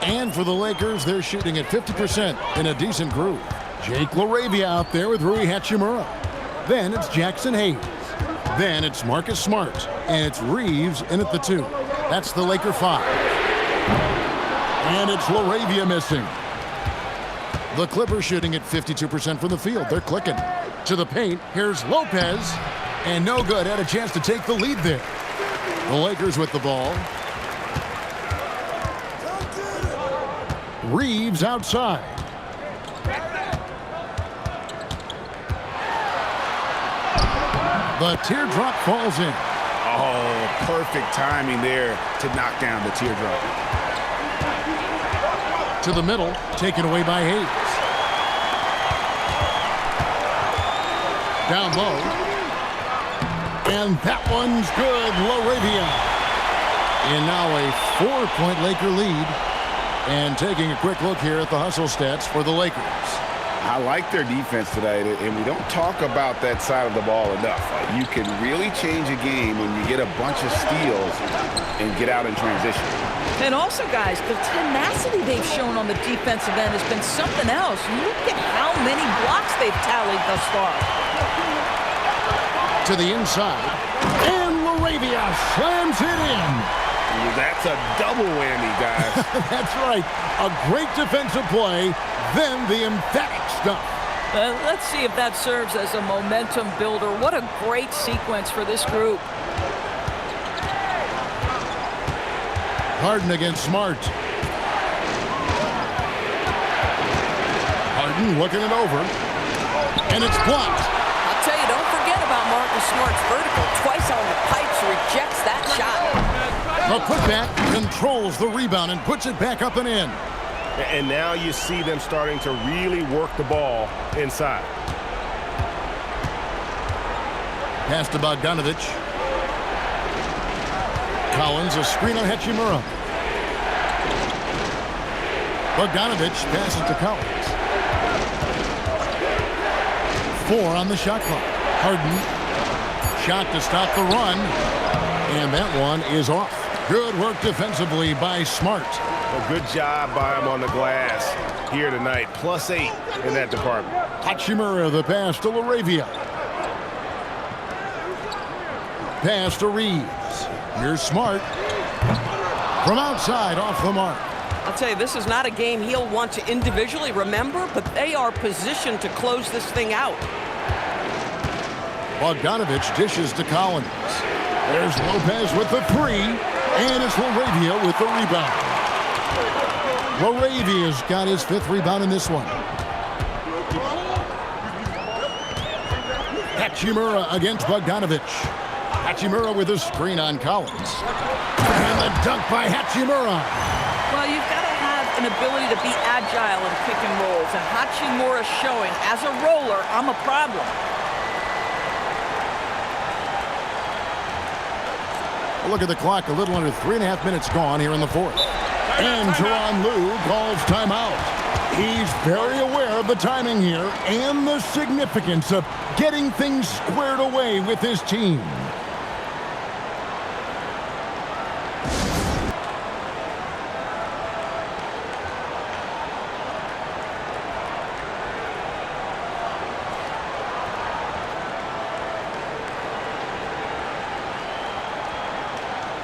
And for the Lakers, they're shooting at 50% in a decent groove. Jake LaRavia out there with Rui Hachimura. Then it's Jackson Hayes. Then it's Marcus Smart. And it's Reeves in at the 2. That's the Laker 5. And it's LaRavia missing. The Clippers shooting at 52% from the field. They're clicking. To the paint, here's Lopez. And no good. Had a chance to take the lead there. The Lakers with the ball. Reeves outside. The teardrop falls in. Oh, perfect timing there to knock down the teardrop. To the middle, taken away by Hayes. Down low. And that one's good, LaRavia. And now a 4-point Laker lead. And taking a quick look here at the hustle stats for the Lakers. I like their defense tonight, and we don't talk about that side of the ball enough. You can really change a game when you get a bunch of steals and get out in transition. And also, guys, the tenacity they've shown on the defensive end has been something else. Look at how many blocks they've tallied thus far. To the inside, and LaRavia slams it in. That's a double whammy, guys. That's right. A great defensive play, then the emphatic stuff. Let's see if that serves as a momentum builder. What a great sequence for this group. Harden against Smart. Harden looking it over. And it's blocked. I'll tell you, don't forget about Marcus Smart's vertical. Twice on the pipes, rejects that shot. The putback controls the rebound and puts it back up and in. And now you see them starting to really work the ball inside. Pass to Bogdanovich. Collins, a screen on Hachimura. Bogdanovich passes to Collins. 4 on the shot clock. Harden. Shot to stop the run. And that one is off. Good work defensively by Smart. A good job by him on the glass here tonight. +8 in that department. Hachimura, the pass to LaRavia. Pass to Reeves. Here's Smart. From outside, off the mark. I'll tell you, this is not a game he'll want to individually remember, but they are positioned to close this thing out. Bogdanovich dishes to Collins. There's Lopez with the 3, and it's LaRavia with the rebound. LaRavia's got his 5th rebound in this one. Hachimura against Bogdanovich. Hachimura with a screen on Collins. And the dunk by Hachimura. Well, you've got to have an ability to be agile in pick and rolls, and Hachimura showing, as a roller, I'm a problem. Look at the clock, a little under 3.5 minutes gone here in the 4th. And Tyronn Lue calls timeout. He's very aware of the timing here and the significance of getting things squared away with his team.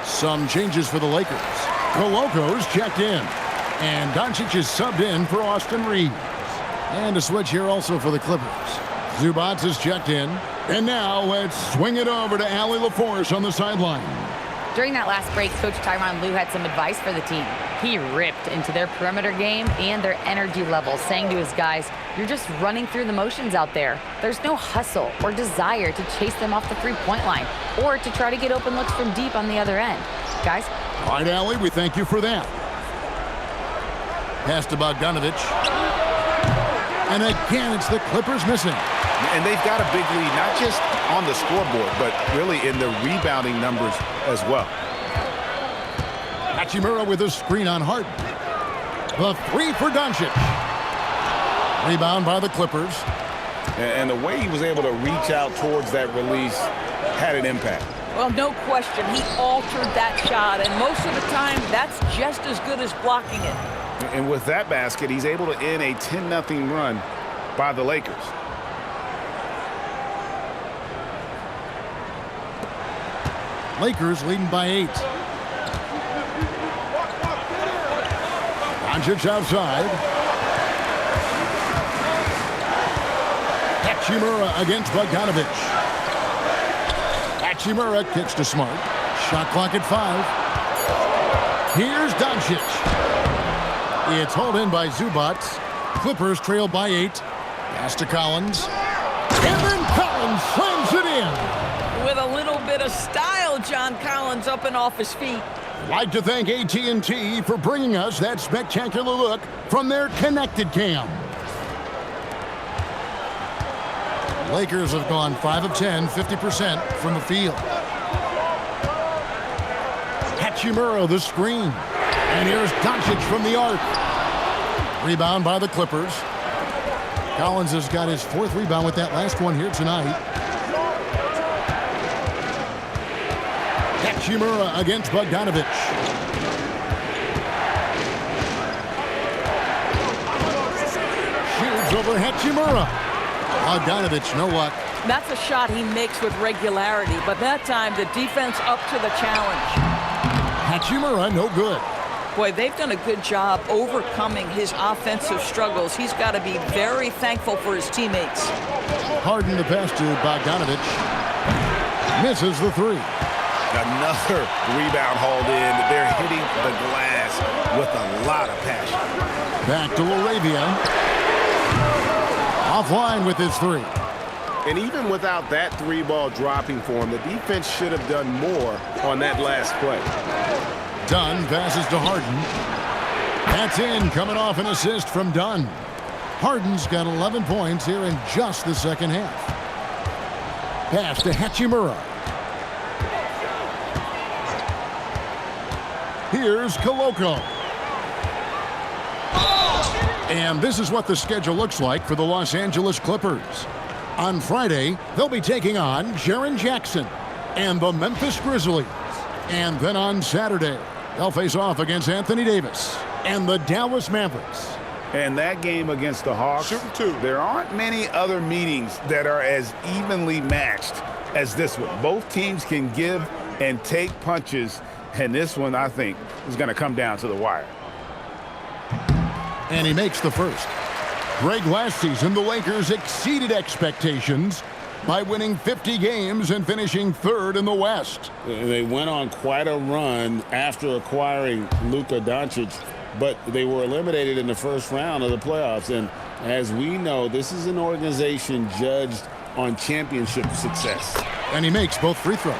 Some changes for the Lakers. Coloco's checked in. And Doncic is subbed in for Austin Reeves. And a switch here also for the Clippers. Zubac is checked in. And now let's swing it over to Allie LaForce on the sideline. During that last break, Coach Tyronn Lue had some advice for the team. He ripped into their perimeter game and their energy level, saying to his guys, "You're just running through the motions out there. There's no hustle or desire to chase them off the three-point line or to try to get open looks from deep on the other end." Guys? All right, Allie, we thank you for that. Pass to Bogdanovich. And again, it's the Clippers missing. And they've got a big lead, not just on the scoreboard, but really in the rebounding numbers as well. Hachimura with a screen on Harden. The 3 for Doncic. Rebound by the Clippers. And the way he was able to reach out towards that release had an impact. Well, no question, he altered that shot, and most of the time, that's just as good as blocking it. And with that basket, he's able to end a 10-0 run by the Lakers. Lakers leading by 8. Doncic outside. Hachimura against Bogdanovic. Hachimura kicks to Smart. Shot clock at 5. Here's Doncic. It's hauled in by Zubac. Clippers trail by 8. Pass to Collins. And then Collins slams it in. With a little bit of style, John Collins up and off his feet. Like to thank AT&T for bringing us that spectacular look from their connected cam. Lakers have gone 5 of 10, 50% from the field. Hachimura the screen. And here's Doncic from the arc. Rebound by the Clippers. Collins has got his 4th rebound with that last one here tonight. Hachimura against Bogdanovic. Shoots over Hachimura. Bogdanovic, no luck. That's a shot he makes with regularity, but that time the defense up to the challenge. Hachimura, no good. Boy, they've done a good job overcoming his offensive struggles. He's got to be very thankful for his teammates. Harden the pass to Bogdanovic. Misses the 3. Another rebound hauled in. They're hitting the glass with a lot of passion. Back to Laravia. Offline with his 3. And even without that 3-ball dropping for him, the defense should have done more on that last play. Dunn passes to Harden. That's in, coming off an assist from Dunn. Harden's got 11 points here in just the second half. Pass to Hachimura. Here's Koloko. And this is what the schedule looks like for the Los Angeles Clippers. On Friday, they'll be taking on Jaren Jackson and the Memphis Grizzlies. And then on Saturday, they'll face off against Anthony Davis and the Dallas Mavericks. And that game against the Hawks, there aren't many other meetings that are as evenly matched as this one. Both teams can give and take punches, and this one, I think, is going to come down to the wire. And he makes the first. Greg, last season, the Lakers exceeded expectations by winning 50 games and finishing 3rd in the West. They went on quite a run after acquiring Luka Doncic, but they were eliminated in the first round of the playoffs. And as we know, this is an organization judged on championship success. And he makes both free throws.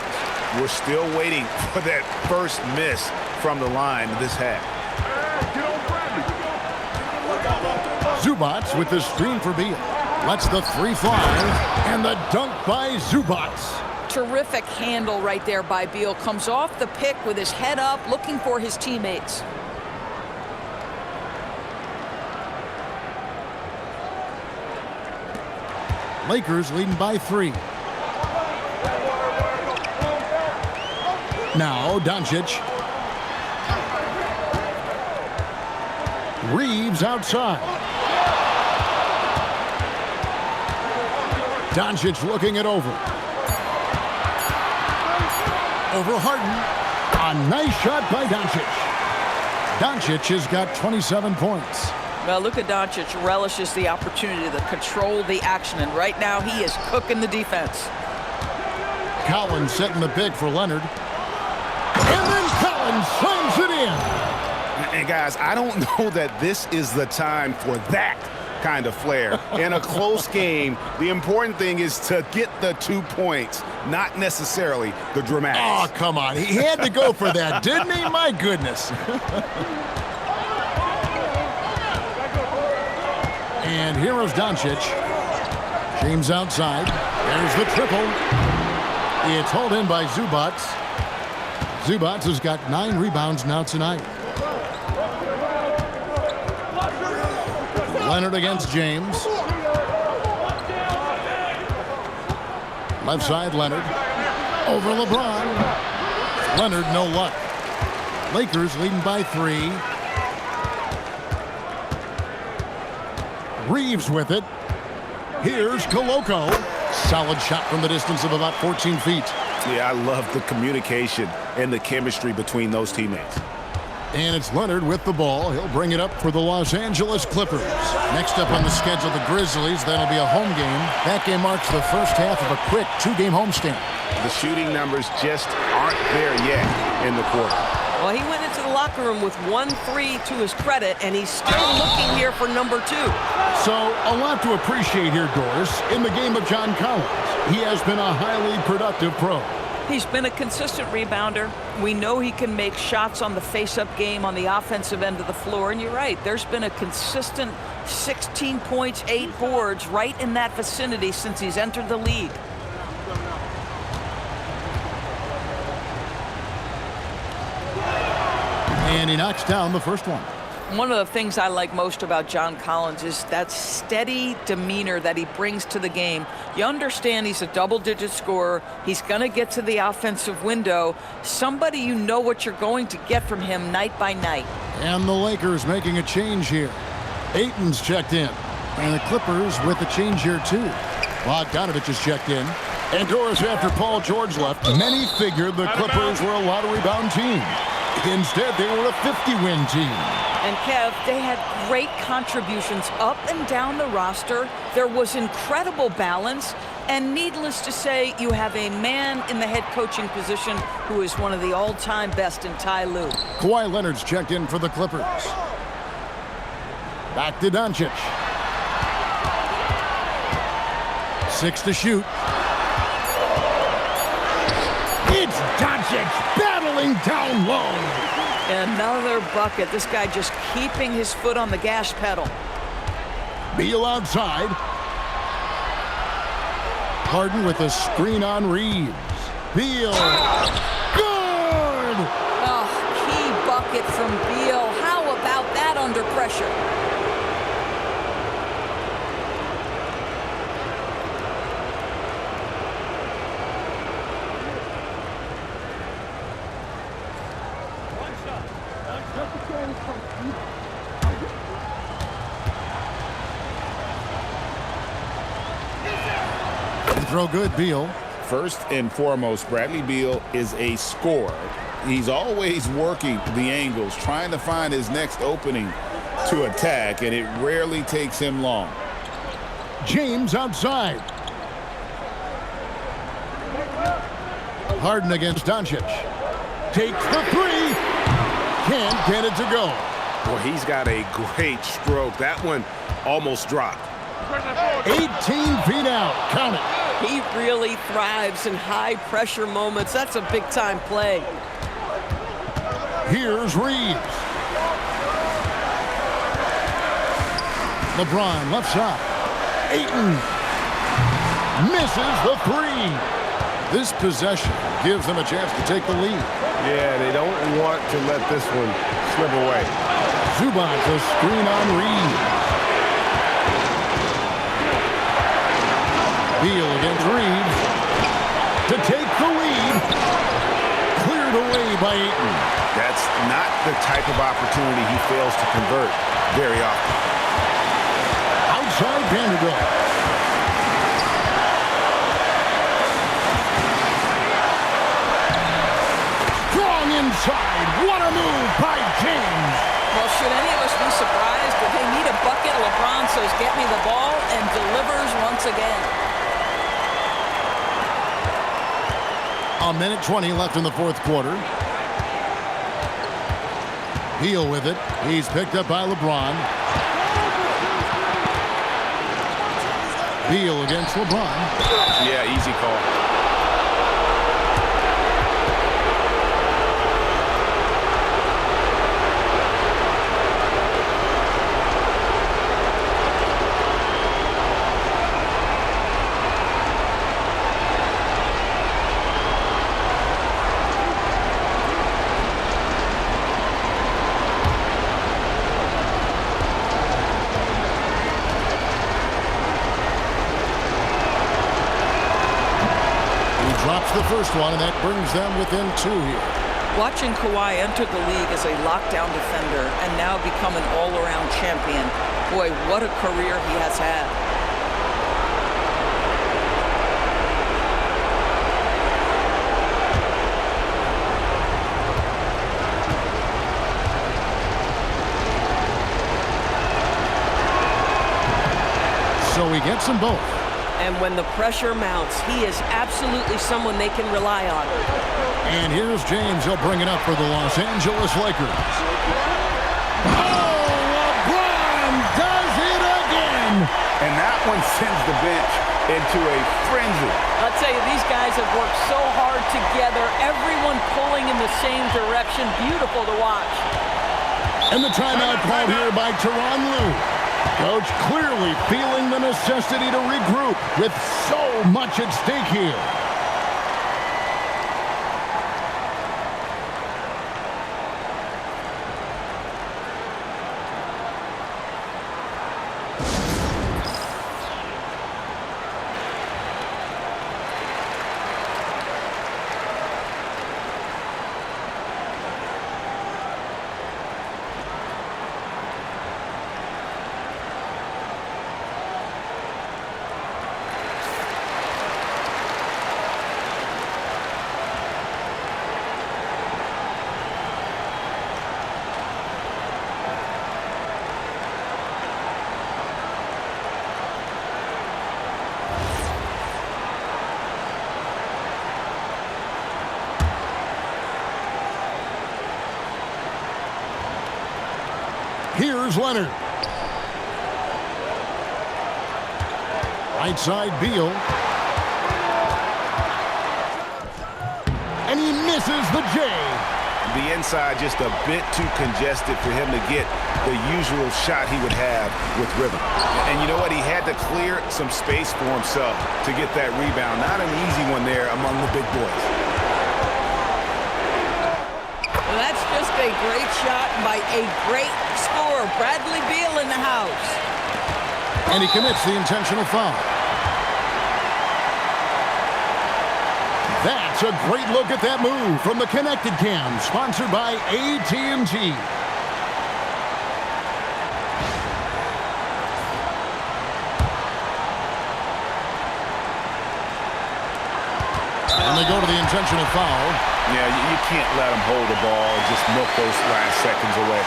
We're still waiting for that first miss from the line this half. Zubac with the screen for Beal. Lets the 3 fly, and the dunk by Zubac. Terrific handle right there by Beal. Comes off the pick with his head up, looking for his teammates. Lakers leading by 3. Now Doncic. Reeves outside. Doncic looking it over. Over Harden. A nice shot by Doncic. Doncic has got 27 points. Well, Luka Doncic relishes the opportunity to control the action, and right now he is cooking the defense. Collins setting the pick for Leonard. And then Collins slams it in. And guys, I don't know that this is the time for that kind of flair. In a close game, the important thing is to get the 2 points, not necessarily the dramatics. Oh, come on. He had to go for that, didn't he? My goodness. And here is Doncic. James outside. There's the triple. It's hauled in by Zubac. Zubac has got 9 rebounds now tonight. Leonard against James. Left side, Leonard. Over LeBron. Leonard, no luck. Lakers leading by 3. Reeves with it. Here's Koloko. Solid shot from the distance of about 14 feet. Yeah, I love the communication and the chemistry between those teammates. And it's Leonard with the ball. He'll bring it up for the Los Angeles Clippers. Next up on the schedule, the Grizzlies. That'll be a home game. That game marks the first half of a quick 2-game homestand. The shooting numbers just aren't there yet in the quarter. Well, he went into the locker room with 1-3 to his credit, and he's still looking here for number 2. So, a lot to appreciate here, Doris. In the game of John Collins, he has been a highly productive pro. He's been a consistent rebounder. We know he can make shots on the face-up game on the offensive end of the floor. And you're right, there's been a consistent 16 points, 8 boards right in that vicinity since he's entered the league. And he knocks down the first one. One of the things I like most about John Collins is that steady demeanor that he brings to the game. You understand he's a double-digit scorer. He's going to get to the offensive window. Somebody you know what you're going to get from him night by night. And the Lakers making a change here. Ayton's checked in. And the Clippers with a change here, too. Bogdanovich is checked in. And Doris, after Paul George left, many figured the Clippers were a lottery-bound team. Instead, they were a 50-win team. And Kev, they had great contributions up and down the roster. There was incredible balance. And needless to say, you have a man in the head coaching position who is one of the all-time best in Ty Lue. Kawhi Leonard's checked in for the Clippers. Back to Doncic. 6 to shoot. It's Doncic battling down low. Another bucket. This guy just keeping his foot on the gas pedal. Beal outside. Harden with a screen on Reeves. Beal. Good! Oh, key bucket from Beal. How about that under pressure? Throw good, Beal. First and foremost, Bradley Beal is a scorer. He's always working the angles, trying to find his next opening to attack, and it rarely takes him long. James outside. Harden against Doncic. Takes the 3. Can't get it to go. Well, he's got a great stroke. That one almost dropped. 18 feet out. Count it. He really thrives in high-pressure moments. That's a big-time play. Here's Reeves. LeBron left side. Ayton misses the 3. This possession gives them a chance to take the lead. Yeah, they don't want to let this one slip away. Zubac a screen on Reeves. Beal against Reeves to take the lead. Cleared away by Ayton. That's not the type of opportunity he fails to convert very often. Outside Vanderbilt. Strong inside. What a move by James. Well, should any of us be surprised if they need a bucket? LeBron says, get me the ball, and delivers once again. A minute 20 left in the fourth quarter. Beal with it. He's picked up by LeBron. Beal against LeBron. Yeah, easy call. Drops the first one, and that brings them within 2 here. Watching Kawhi enter the league as a lockdown defender and now become an all-around champion, boy, what a career he has had. So he gets them both. And when the pressure mounts, he is absolutely someone they can rely on. And here's James. He'll bring it up for the Los Angeles Lakers. Oh, LeBron does it again. And that one sends the bench into a frenzy. I'll tell you, these guys have worked so hard together, everyone pulling in the same direction. Beautiful to watch. And the timeout called here by Tyronn Lue. Coach clearly feeling the necessity to regroup with so much at stake here. Here's Leonard. Right side, Beal. And he misses the J. The inside just a bit too congested for him to get the usual shot he would have with rhythm. And you know what? He had to clear some space for himself to get that rebound. Not an easy one there among the big boys. Well, that's just a great shot by a great scorer. Bradley Beal in the house. And he commits the intentional foul. That's a great look at that move from the Connected Cam, sponsored by AT&T. And they go to the intentional foul. Yeah, you can't let him hold the ball and just milk those last seconds away.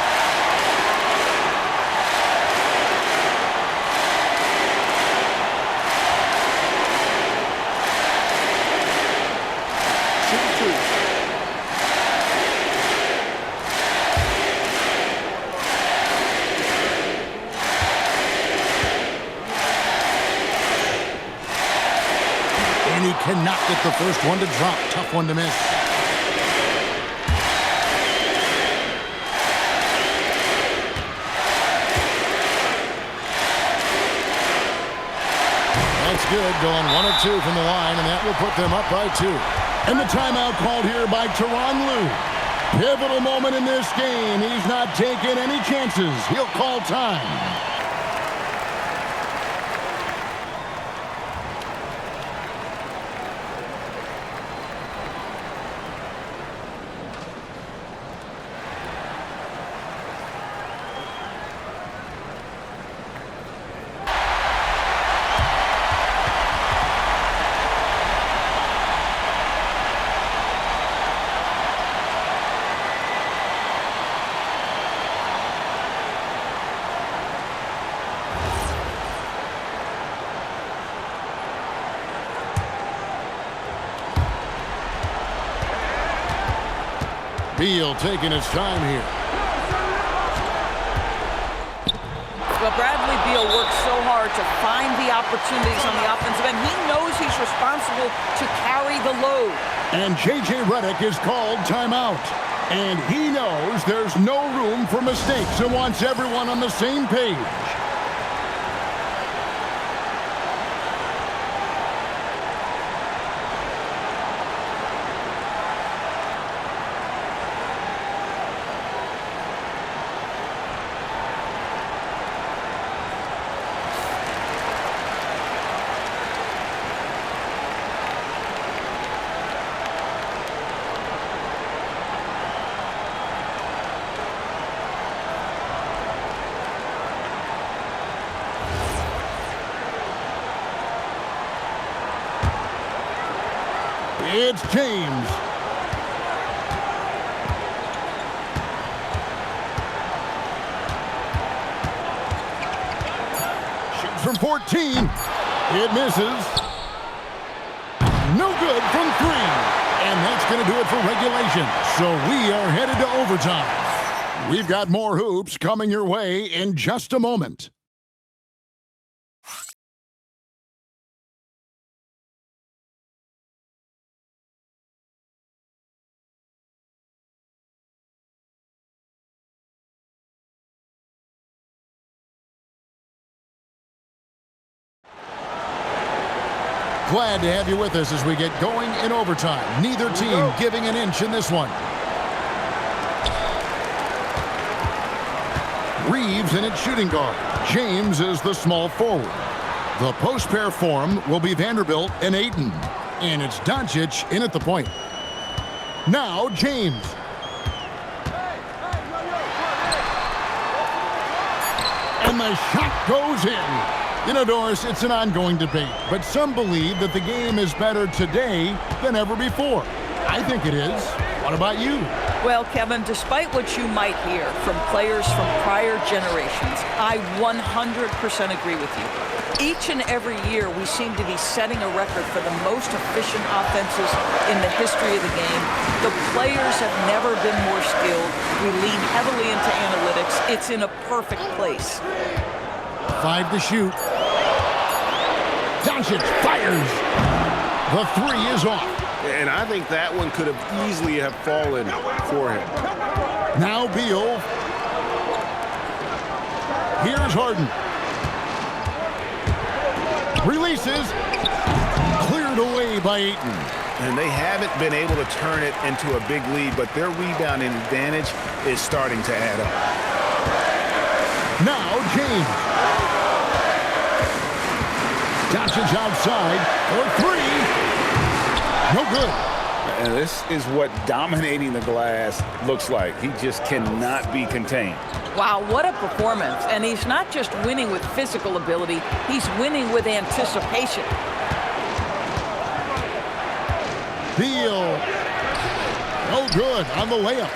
And he cannot get the first one to drop. Tough one to miss. That's good. Going 1 of 2 from the line, and that will put them up by 2. And the timeout called here by Tyronn Lue. Pivotal moment in this game. He's not taking any chances. He'll call time. Beal taking his time here. Well, Bradley Beal works so hard to find the opportunities on the offensive end. He knows he's responsible to carry the load. And J.J. Redick is called timeout. And he knows there's no room for mistakes and wants everyone on the same page. It's James. Shoots from 14. It misses. No good from 3. And that's going to do it for regulation. So we are headed to overtime. We've got more hoops coming your way in just a moment. Glad to have you with us as we get going in overtime. Neither team giving an inch in this one. Reeves in its shooting guard. James is the small forward. The post pair form will be Vanderbilt and Ayton. And it's Doncic in at the point. Now James. And the shot goes in. You know, Doris, it's an ongoing debate, but some believe that the game is better today than ever before. I think it is. What about you? Well, Kevin, despite what you might hear from players from prior generations, I 100% agree with you. Each and every year, we seem to be setting a record for the most efficient offenses in the history of the game. The players have never been more skilled. We lean heavily into analytics. It's in a perfect place. 5 to shoot. Doncic fires. The 3 is off. And I think that one could have easily have fallen for him. Now Beal. Here's Harden. Releases. Cleared away by Ayton. And they haven't been able to turn it into a big lead, but their rebounding advantage is starting to add up. Now James. Doncic outside for 3. No good. And this is what dominating the glass looks like. He just cannot be contained. Wow, what a performance. And he's not just winning with physical ability, he's winning with anticipation. Beal. No good on the layup.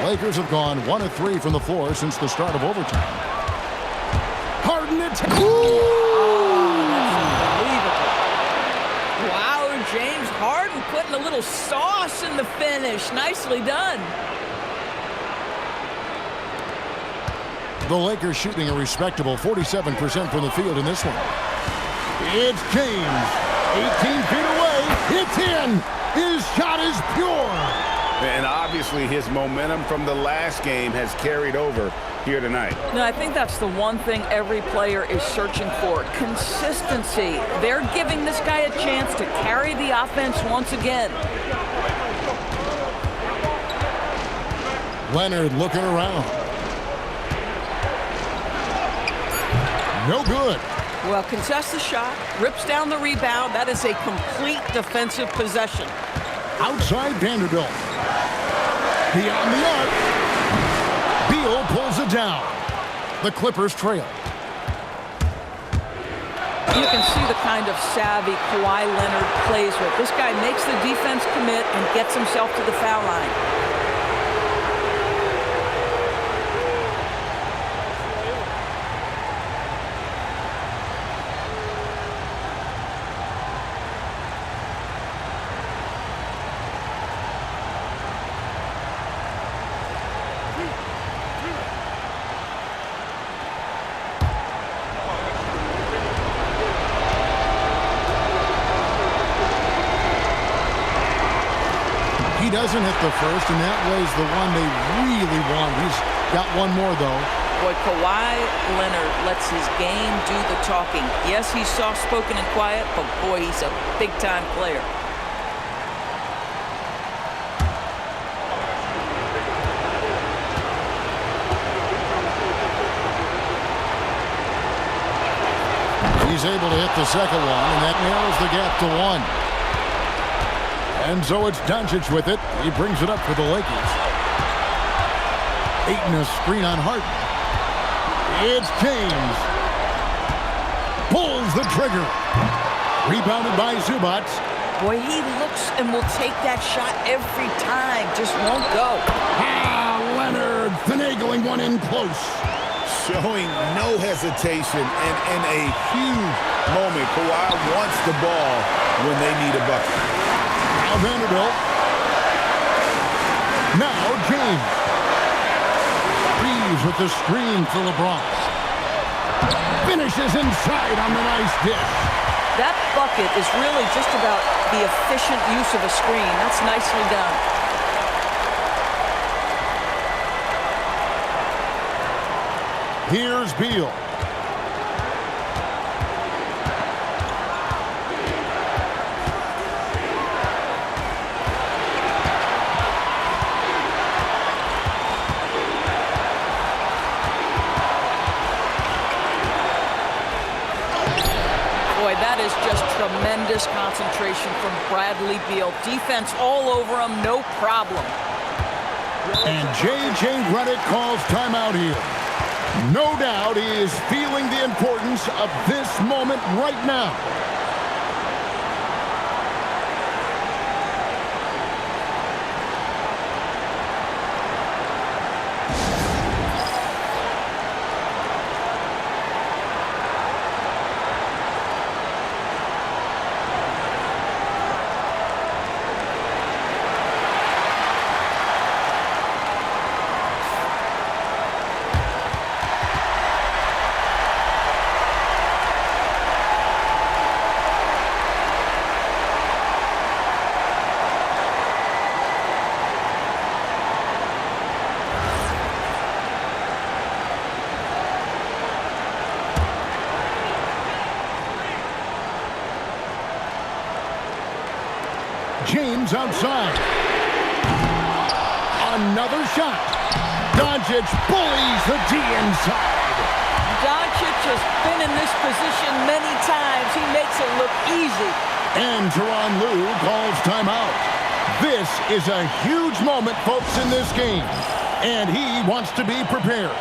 Lakers have gone 1 of 3 from the floor since the start of overtime. Harden attack. James Harden putting a little sauce in the finish. Nicely done. The Lakers shooting a respectable 47% from the field in this one. It's James. 18 feet away. It's in. His shot is pure. And obviously his momentum from the last game has carried over here tonight. No, I think that's the one thing every player is searching for. Consistency. They're giving this guy a chance to carry the offense once again. Leonard looking around. No good. Well, contests the shot, rips down the rebound. That is a complete defensive possession. Outside Vanderbilt. Beyond the arc. Beal pulls it down. The Clippers trail. You can see the kind of savvy Kawhi Leonard plays with. This guy makes the defense commit and gets himself to the foul line. He doesn't hit the first, and that was the one they really want. He's got one more, though. Boy, Kawhi Leonard lets his game do the talking. Yes, he's soft-spoken and quiet, but boy, he's a big-time player. He's able to hit the second one, and that narrows the gap to 1. And so it's Doncic with it. He brings it up for the Lakers. Ayton a screen on Harden. It's James. Pulls the trigger. Rebounded by Zubac. Boy, he looks and will take that shot every time. Just won't go. Leonard finagling one in close. Showing no hesitation, and in a huge moment, Kawhi wants the ball when they need a bucket. Now Vanderbilt. Now James. Reeves with the screen for LeBron. Finishes inside on the nice dish. That bucket is really just about the efficient use of a screen. That's nicely done. Here's Beal. Boy, that is just tremendous concentration from Bradley Beal. Defense all over him, no problem. And J.J. Redick calls timeout here. No doubt he is feeling the importance of this moment right now. James outside. Another shot. Doncic bullies the D inside. Doncic has been in this position many times. He makes it look easy. And Tyronn Lue calls timeout. This is a huge moment, folks, in this game. And he wants to be prepared.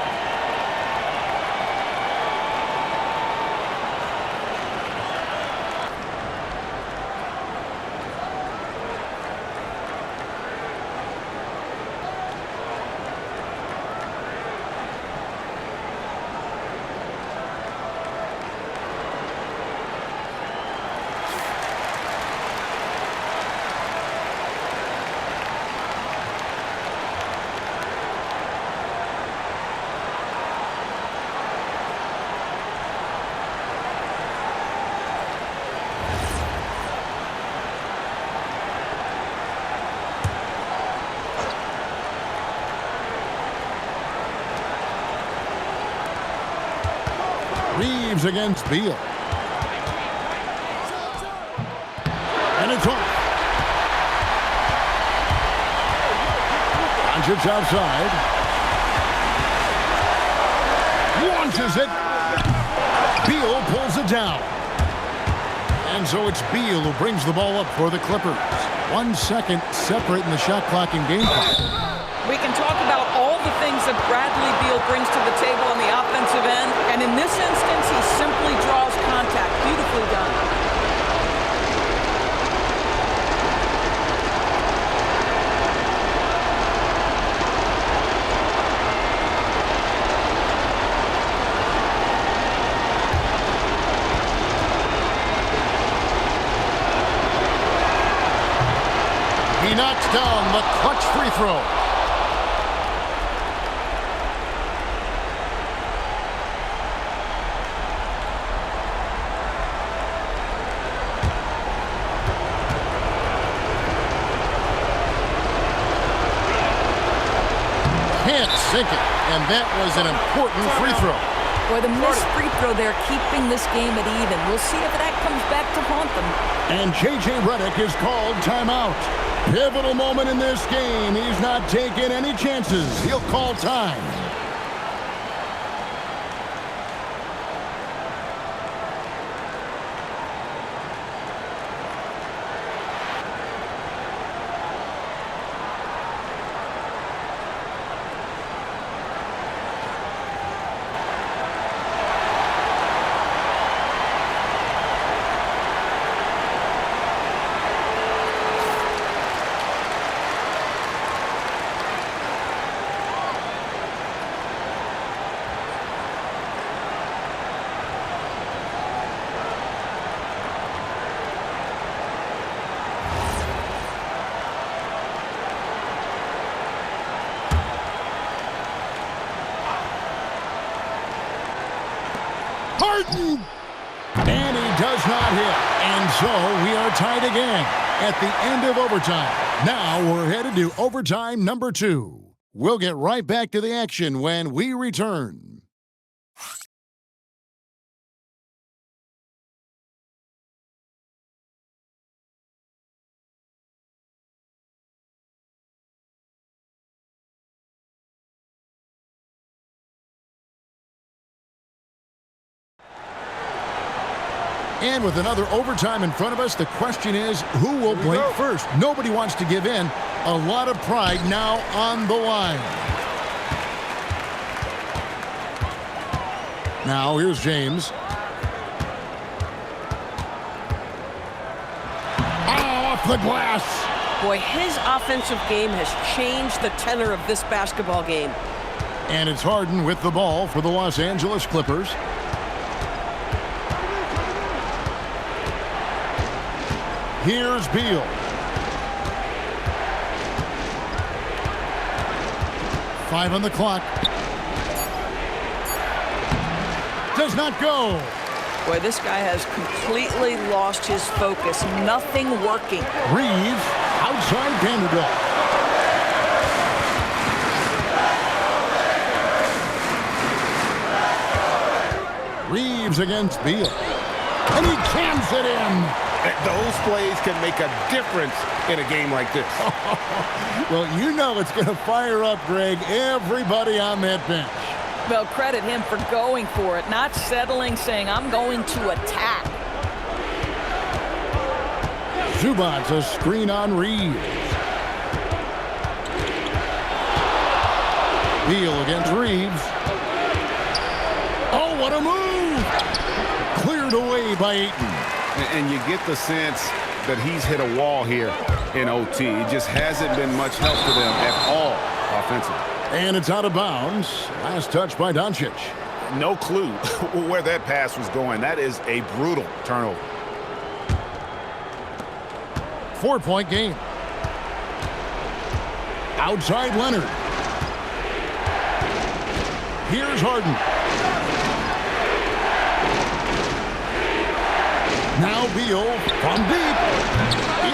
Reeves against Beal. And it's off. Doncic outside. Launches it. Beal pulls it down. And so it's Beal who brings the ball up for the Clippers. 1 second separating the shot clock and game clock. We can talk about all the things that Bradley Beal brings to the table on the offensive end, and in this instance, he simply draws contact. Beautifully done. He knocks down the clutch free throw. Can't sink it, and that was an important free throw. Boy, the missed free throw there, keeping this game at even. We'll see if that comes back to haunt them. And J.J. Redick is called timeout. Pivotal moment in this game. He's not taking any chances. He'll call time. Harden! And he does not hit. And so we are tied again at the end of overtime. Now we're headed to overtime number 2. We'll get right back to the action when we return. And with another overtime in front of us, the question is, who will blink first? Nobody wants to give in. A lot of pride now on the line. Now, here's James. Oh, off the glass. Boy, his offensive game has changed the tenor of this basketball game. And it's Harden with the ball for the Los Angeles Clippers. Here's Beal. Five on the clock. Does not go. Boy, this guy has completely lost his focus. Nothing working. Reeves outside Vanderbilt. Reeves against Beal. And he cams it in. Those plays can make a difference in a game like this. Well, you know it's going to fire up, Greg, everybody on that bench. Well, credit him for going for it, not settling, saying, I'm going to attack. Zubac's a screen on Reeves. Beal against Reeves. Oh, what a move! Cleared away by Ayton. And you get the sense that he's hit a wall here in OT. It just hasn't been much help to them at all offensively. And it's out of bounds. Last touch by Doncic. No clue where that pass was going. That is a brutal turnover. 4-point game. Outside Leonard. Here's Harden. Now Beal from deep.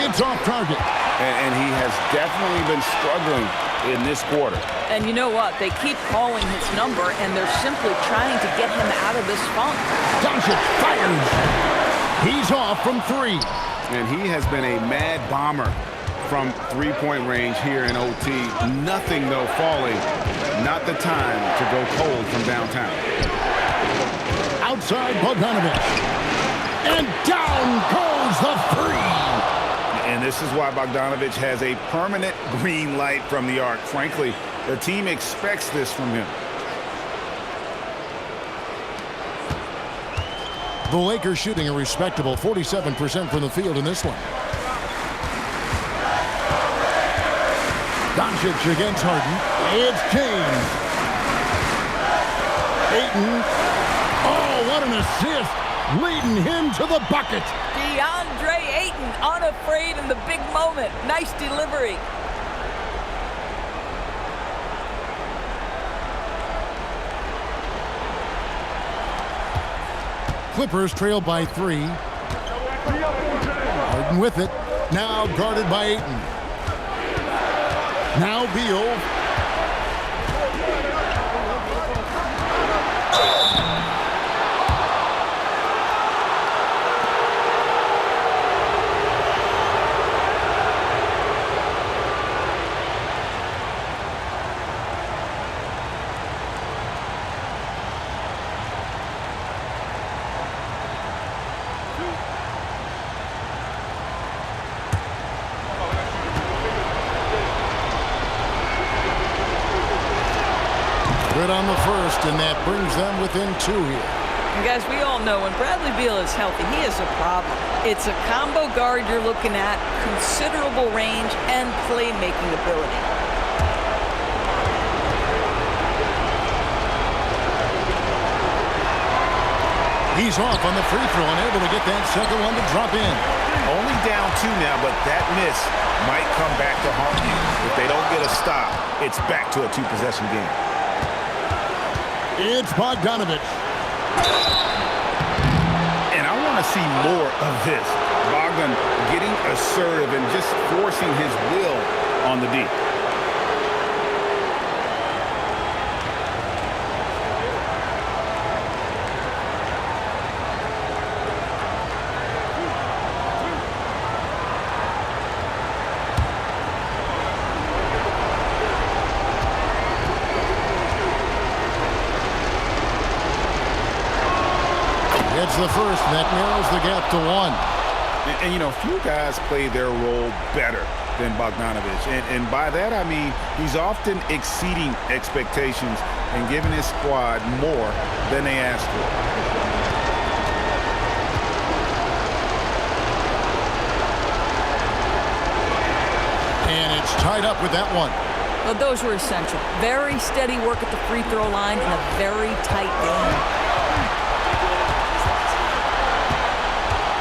It's off target. And he has definitely been struggling in this quarter. And you know what? They keep calling his number, and they're simply trying to get him out of this funk. Doncic fires. He's off from 3. And he has been a mad bomber from three-point range here in OT. Nothing, though, falling. Not the time to go cold from downtown. Outside Bogdanovich. And down goes the 3. And this is why Bogdanovich has a permanent green light from the arc. Frankly, the team expects this from him. The Lakers shooting a respectable 47% from the field in this one. Doncic against Harden. It's James. Ayton. Oh, what an assist. Leading him to the bucket. DeAndre Ayton, unafraid in the big moment. Nice delivery. Clippers trail by 3. Harden with it. Now guarded by Ayton. Now Beal. Good on the first, and that brings them within 2 here. And guys, we all know when Bradley Beal is healthy, he is a problem. It's a combo guard you're looking at, considerable range and playmaking ability. He's off on the free throw and able to get that second one to drop in. Only down 2 now, but that miss might come back to haunt you. If they don't get a stop, it's back to a 2-possession game. It's Bogdanovich. want to see more of this. Bogdan getting assertive and just forcing his will on the D. It's the first, and that narrows the gap to 1. And you know, few guys play their role better than Bogdanovich. And by that, I mean he's often exceeding expectations and giving his squad more than they asked for. And it's tied up with that one. Well, those were essential. Very steady work at the free throw line in a very tight game.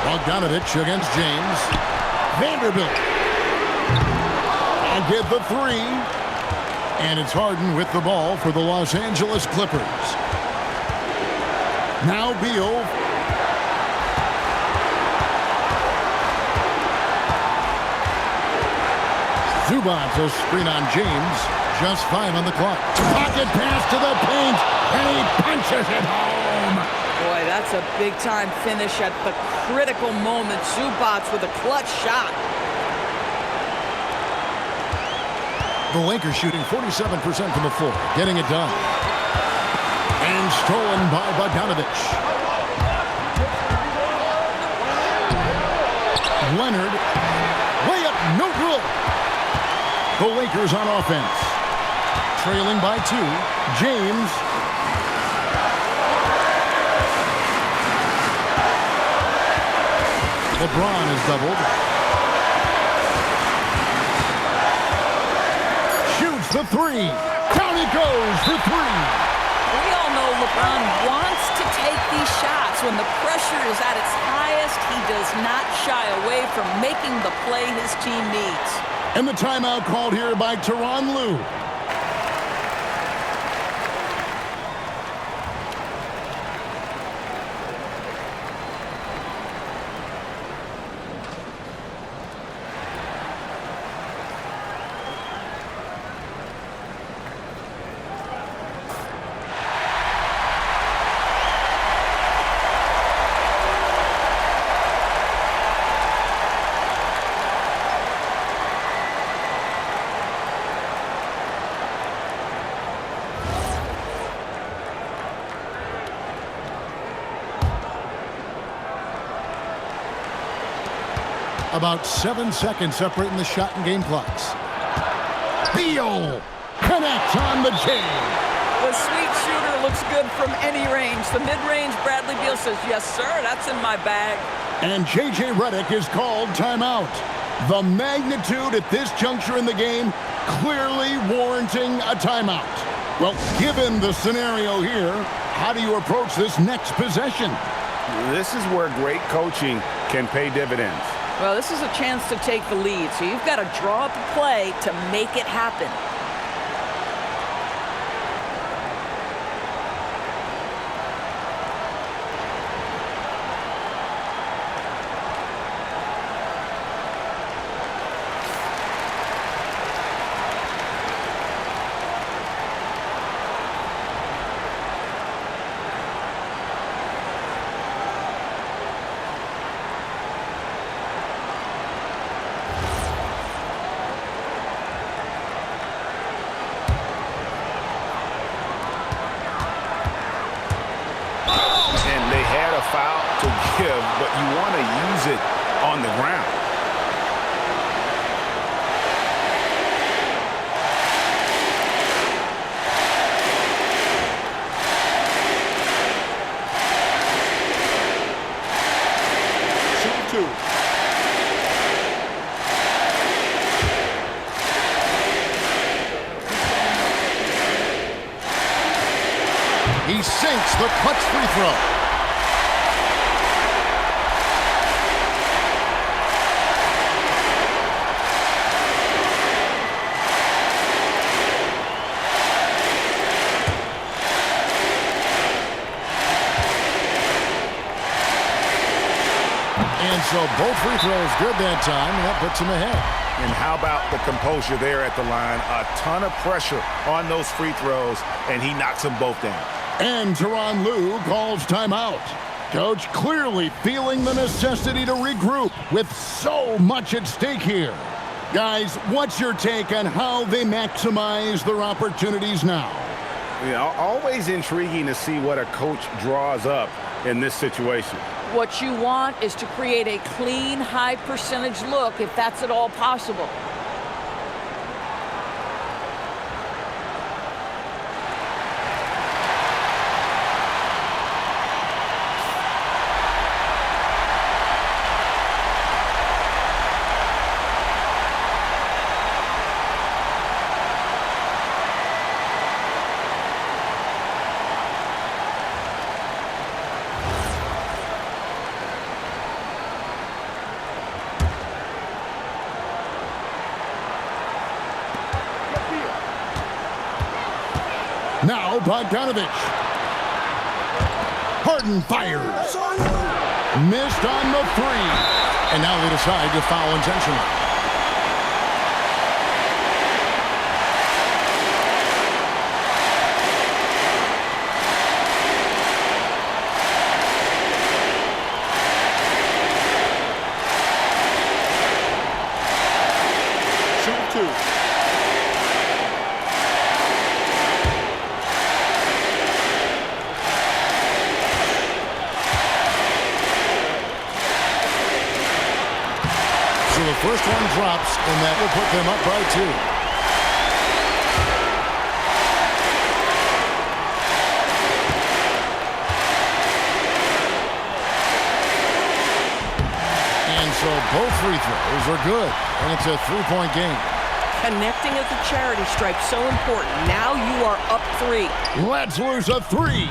Bogdanovich against James. Vanderbilt. And get the 3. And it's Harden with the ball for the Los Angeles Clippers. Now Beal. Zubac will screen on James. Just 5 on the clock. Pocket pass to the paint. And he punches it home. Boy, that's a big-time finish at the critical moment. Zubac with a clutch shot. The Lakers shooting 47% from the floor, getting it done. And stolen by Bogdanovich. Leonard. Layup, no good. The Lakers on offense. Trailing by 2. James. LeBron is doubled. Shoots the 3. Down he goes for 3. We all know LeBron wants to take these shots. When the pressure is at its highest, he does not shy away from making the play his team needs. And the timeout called here by Tyronn Lue. About 7 seconds separating the shot and game clocks. Beal connects on the J. The sweet shooter looks good from any range. The mid-range, Bradley Beal says, yes, sir, that's in my bag. And J.J. Redick is called timeout. The magnitude at this juncture in the game clearly warranting a timeout. Well, given the scenario here, how do you approach this next possession? This is where great coaching can pay dividends. Well, this is a chance to take the lead, so you've got to draw up a play to make it happen. But you want to use it on the ground. Shoot 2. He sinks the clutch free throw. And so both free throws good that time, and that puts him ahead. And how about the composure there at the line? A ton of pressure on those free throws, and he knocks them both down. And Tyronn Lue calls timeout. Coach clearly feeling the necessity to regroup with so much at stake here. Guys, what's your take on how they maximize their opportunities now? Always intriguing to see what a coach draws up in this situation. What you want is to create a clean, high percentage look, if that's at all possible. Now Bogdanovich. Harden fires. Missed on the three. And now they decide to foul intentionally. So the first one drops, and that will put them up by 2. And so both free throws are good, and it's a 3-point game. Connecting at the charity stripe, so important. Now you are up 3. Let's lose a 3.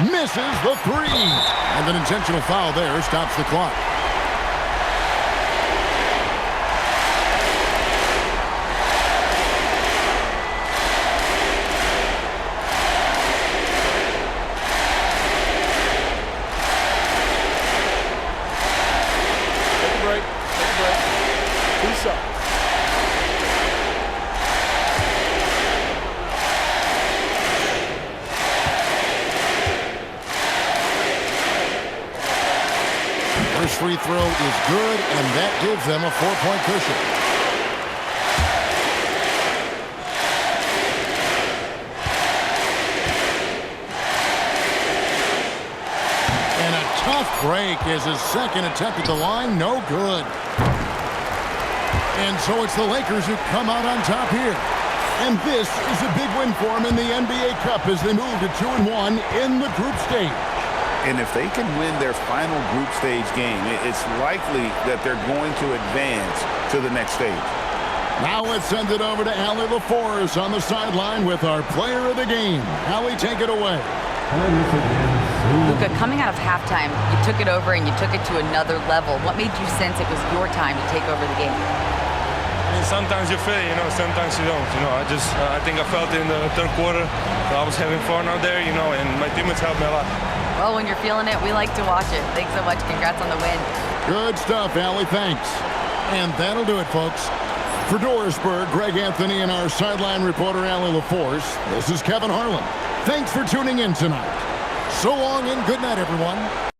Misses the 3. And an intentional foul there stops the clock. First free throw is good, and that gives them a 4-point cushion. And a tough break is his second attempt at the line. No good. And so it's the Lakers who come out on top here. And this is a big win for them in the NBA Cup as they move to 2-1 in the group stage. And if they can win their final group stage game, it's likely that they're going to advance to the next stage. Now let's send it over to Allie LaForce on the sideline with our player of the game. Allie, take it away. Luka, coming out of halftime, you took it over and you took it to another level. What made you sense it was your time to take over the game? I mean, sometimes you feel it, sometimes you don't. I think I felt it in the third quarter. I was having fun out there, and my teammates helped me a lot. Well, when you're feeling it, we like to watch it. Thanks so much. Congrats on the win. Good stuff, Allie. Thanks. And that'll do it, folks. For Dorisburg, Greg Anthony, and our sideline reporter, Allie LaForce, this is Kevin Harlan. Thanks for tuning in tonight. So long and good night, everyone.